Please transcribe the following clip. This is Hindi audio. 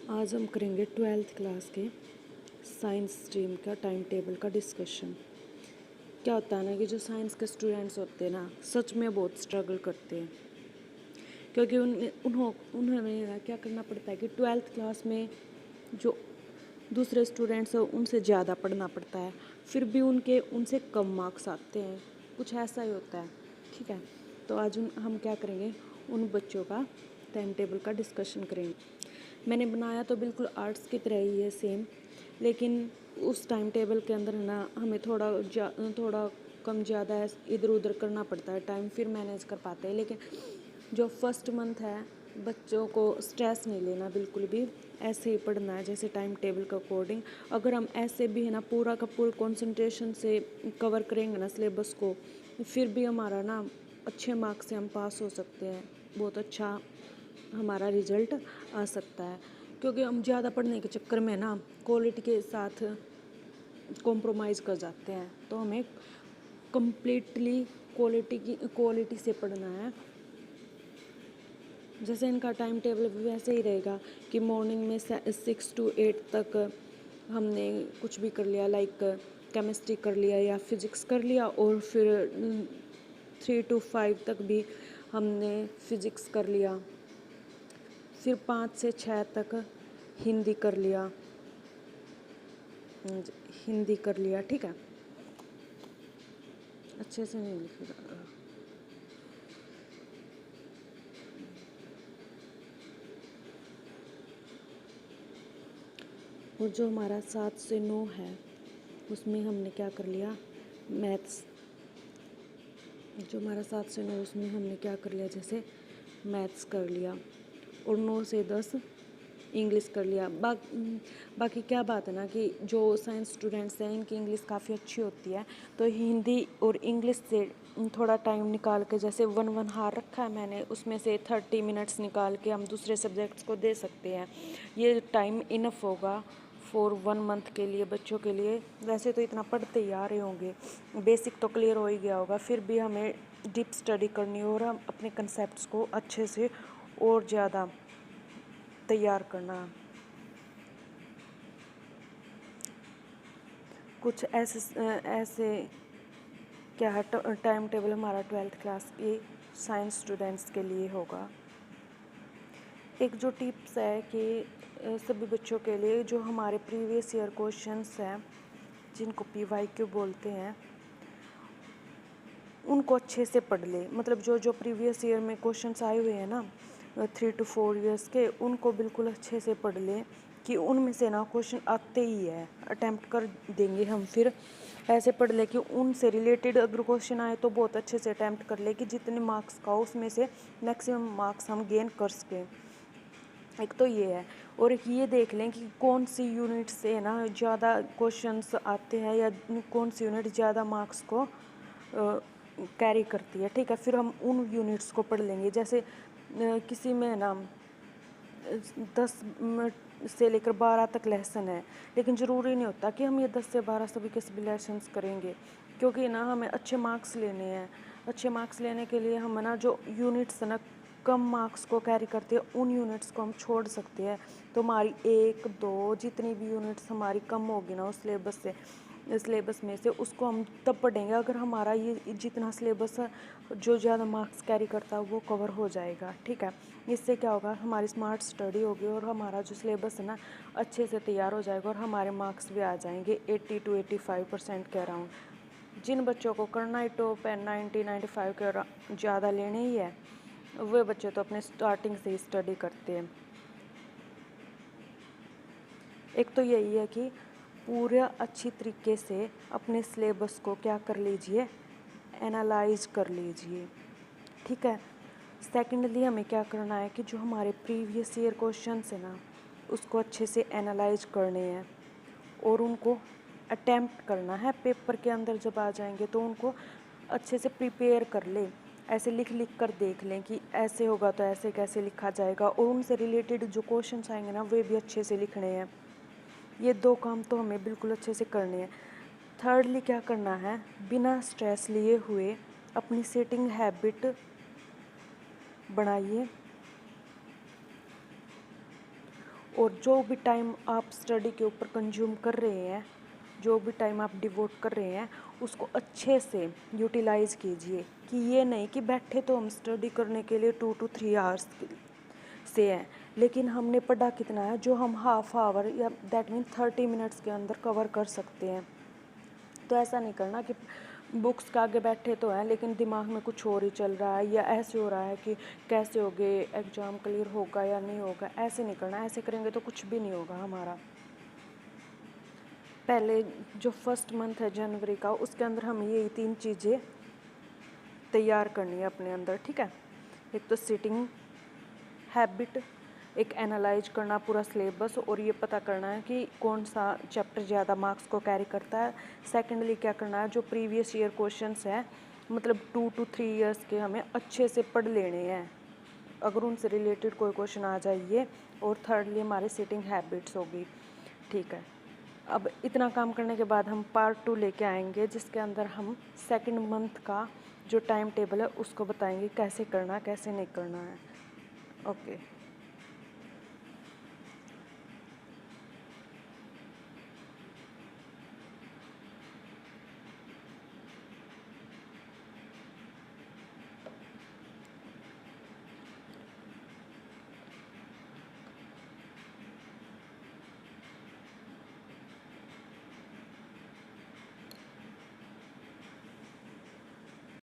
आज हम करेंगे 12th क्लास के साइंस स्ट्रीम का टाइम टेबल का डिस्कशन। क्या होता है ना कि जो साइंस के स्टूडेंट्स होते हैं ना, सच में बहुत स्ट्रगल करते हैं, क्योंकि उन्हें क्या करना पड़ता है कि 12th क्लास में जो दूसरे स्टूडेंट्स हैं उनसे ज़्यादा पढ़ना पड़ता है, फिर भी उनसे कम मार्क्स आते हैं, कुछ ऐसा ही होता है। ठीक है, तो आज हम क्या करेंगे, उन बच्चों का टाइम टेबल का डिस्कशन करेंगे। मैंने बनाया तो बिल्कुल आर्ट्स की तरह ही है, सेम, लेकिन उस टाइम टेबल के अंदर ना हमें थोड़ा कम ज़्यादा इधर उधर करना पड़ता है, टाइम फिर मैनेज कर पाते हैं। लेकिन जो फर्स्ट मंथ है, बच्चों को स्ट्रेस नहीं लेना बिल्कुल भी, ऐसे ही पढ़ना है जैसे टाइम टेबल के अकॉर्डिंग। अगर हम ऐसे भी है ना पूरा का पूरा कंसंट्रेशन से कवर करेंगे ना सिलेबस को, फिर भी हमारा ना अच्छे मार्क्स से हम पास हो सकते हैं, बहुत अच्छा हमारा रिजल्ट आ सकता है। क्योंकि हम ज़्यादा पढ़ने के चक्कर में ना क्वालिटी के साथ कॉम्प्रोमाइज़ कर जाते हैं, तो हमें कम्प्लीटली क्वालिटी से पढ़ना है। जैसे इनका टाइम टेबल भी वैसे ही रहेगा कि मॉर्निंग में 6 to 8 तक हमने कुछ भी कर लिया, लाइक केमिस्ट्री कर लिया या फिज़िक्स कर लिया, और फिर 3 to 5 तक भी हमने फिज़िक्स कर लिया, फिर 5 से 6 तक हिंदी कर लिया, ठीक है। अच्छे से नहीं लिखेगा। और जो हमारा 7 से 9 है उसमें हमने क्या कर लिया, मैथ्स। जो हमारा 7 से 9 उसमें हमने क्या कर लिया, जैसे मैथ्स कर लिया, और 9 से 10 इंग्लिश कर लिया। बाकी क्या बात है ना कि जो साइंस स्टूडेंट्स हैं इनकी इंग्लिश काफ़ी अच्छी होती है, तो हिंदी और इंग्लिश से थोड़ा टाइम निकाल के, जैसे 1 हार रखा है मैंने, उसमें से 30 मिनट्स निकाल के हम दूसरे सब्जेक्ट्स को दे सकते हैं। ये टाइम इनफ होगा फॉर 1 मंथ के लिए बच्चों के लिए। वैसे तो इतना पढ़ते ही आ रहे होंगे, बेसिक तो क्लियर हो ही गया होगा, फिर भी हमें डीप स्टडी करनी हो और हम अपने कंसेप्ट्स को अच्छे से और ज़्यादा तैयार करना। कुछ ऐसे क्या है, टाइम टेबल हमारा 12th क्लास के साइंस स्टूडेंट्स के लिए होगा। एक जो टिप्स है कि सभी बच्चों के लिए जो हमारे प्रीवियस ईयर क्वेश्चंस हैं, जिनको PYQ बोलते हैं, उनको अच्छे से पढ़ ले। मतलब जो जो प्रीवियस ईयर में क्वेश्चंस आए हुए हैं ना 3 to 4 ईयर्स के, उनको बिल्कुल अच्छे से पढ़ ले कि उनमें से ना क्वेश्चन आते ही है, अटैम्प्ट कर देंगे हम। फिर ऐसे पढ़ ले कि उनसे रिलेटेड अगर क्वेश्चन आए तो बहुत अच्छे से अटैम्प्ट कर ले कि जितने मार्क्स का उसमें से मैक्सिमम मार्क्स हम गेन कर सकें। एक तो ये है, और एक ये देख लें कि कौन सी यूनिट से ना ज़्यादा क्वेश्चंस आते हैं या कौन सी यूनिट ज़्यादा मार्क्स को कैरी करती है। ठीक है, फिर हम उन यूनिट्स को पढ़ लेंगे। जैसे किसी में ना 10 से लेकर 12 तक लेसन है, लेकिन ज़रूरी नहीं होता कि हम ये 10 से 12 सभी के सभी लेसन्स करेंगे, क्योंकि ना हमें अच्छे मार्क्स लेने हैं। अच्छे मार्क्स लेने के लिए हम ना जो यूनिट्स ना कम मार्क्स को कैरी करते हैं उन यूनिट्स को हम छोड़ सकते हैं। तो हमारी 1 2 जितनी भी यूनिट्स हमारी कम होगी ना उस सिलेबस में से, उसको हम तब पढ़ेंगे अगर हमारा ये जितना सिलेबस है जो ज़्यादा मार्क्स कैरी करता है वो कवर हो जाएगा। ठीक है, इससे क्या होगा, हमारी स्मार्ट स्टडी होगी और हमारा जो सिलेबस है ना अच्छे से तैयार हो जाएगा, और हमारे मार्क्स भी आ जाएंगे 80 to 85% के अराउंड। जिन बच्चों को करना ही टॉप है 90-95 के ज़्यादा लेने ही है, वे बच्चे तो अपने स्टार्टिंग से ही स्टडी करते हैं। एक तो यही है कि पूरा अच्छी तरीके से अपने सिलेबस को क्या कर लीजिए, एनालाइज कर लीजिए। ठीक है, सेकेंडली हमें क्या करना है कि जो हमारे प्रीवियस ईयर क्वेश्चंस है ना उसको अच्छे से एनालाइज करने हैं और उनको अटेम्प्ट करना है। पेपर के अंदर जब आ जाएंगे तो उनको अच्छे से प्रिपेयर कर ले, ऐसे लिख कर देख लें कि ऐसे होगा तो ऐसे कैसे लिखा जाएगा, और उनसे रिलेटेड जो क्वेश्चंस आएंगे ना वे भी अच्छे से लिखने हैं। ये 2 काम तो हमें बिल्कुल अच्छे से करने हैं। थर्डली क्या करना है, बिना स्ट्रेस लिए हुए अपनी सेटिंग हैबिट बनाइए और जो भी टाइम आप स्टडी के ऊपर कंज्यूम कर रहे हैं, जो भी टाइम आप डिवोट कर रहे हैं, उसको अच्छे से यूटिलाइज़ कीजिए। कि ये नहीं कि बैठे तो हम स्टडी करने के लिए 2 to 3 आवर्स से हैं, लेकिन हमने पढ़ा कितना है, जो हम हाफ आवर या दैट मीन 30 मिनट्स के अंदर कवर कर सकते हैं। तो ऐसा नहीं करना कि बुक्स के आगे बैठे तो हैं लेकिन दिमाग में कुछ और ही चल रहा है, या ऐसे हो रहा है कि कैसे होगे एग्ज़ाम, क्लियर होगा या नहीं होगा। ऐसे नहीं करना, ऐसे करेंगे तो कुछ भी नहीं होगा हमारा। पहले जो फर्स्ट मंथ है जनवरी का, उसके अंदर हम यही 3 चीज़ें तैयार करनी है अपने अंदर, ठीक है। एक तो सिटिंग हैबिट, एक एनालाइज करना पूरा सिलेबस और ये पता करना है कि कौन सा चैप्टर ज़्यादा मार्क्स को कैरी करता है। सेकेंडली क्या करना है, जो प्रीवियस ईयर क्वेश्चंस हैं, मतलब 2 to 3 ईयर्स के हमें अच्छे से पढ़ लेने हैं अगर उनसे रिलेटेड कोई क्वेश्चन आ जाइए। और थर्डली हमारी सिटिंग हैबिट्स होगी, ठीक है। अब इतना काम करने के बाद हम पार्ट 2 लेके आएंगे, जिसके अंदर हम सेकंड मंथ का जो टाइम टेबल है उसको बताएंगे कैसे करना कैसे नहीं करना है। ओके।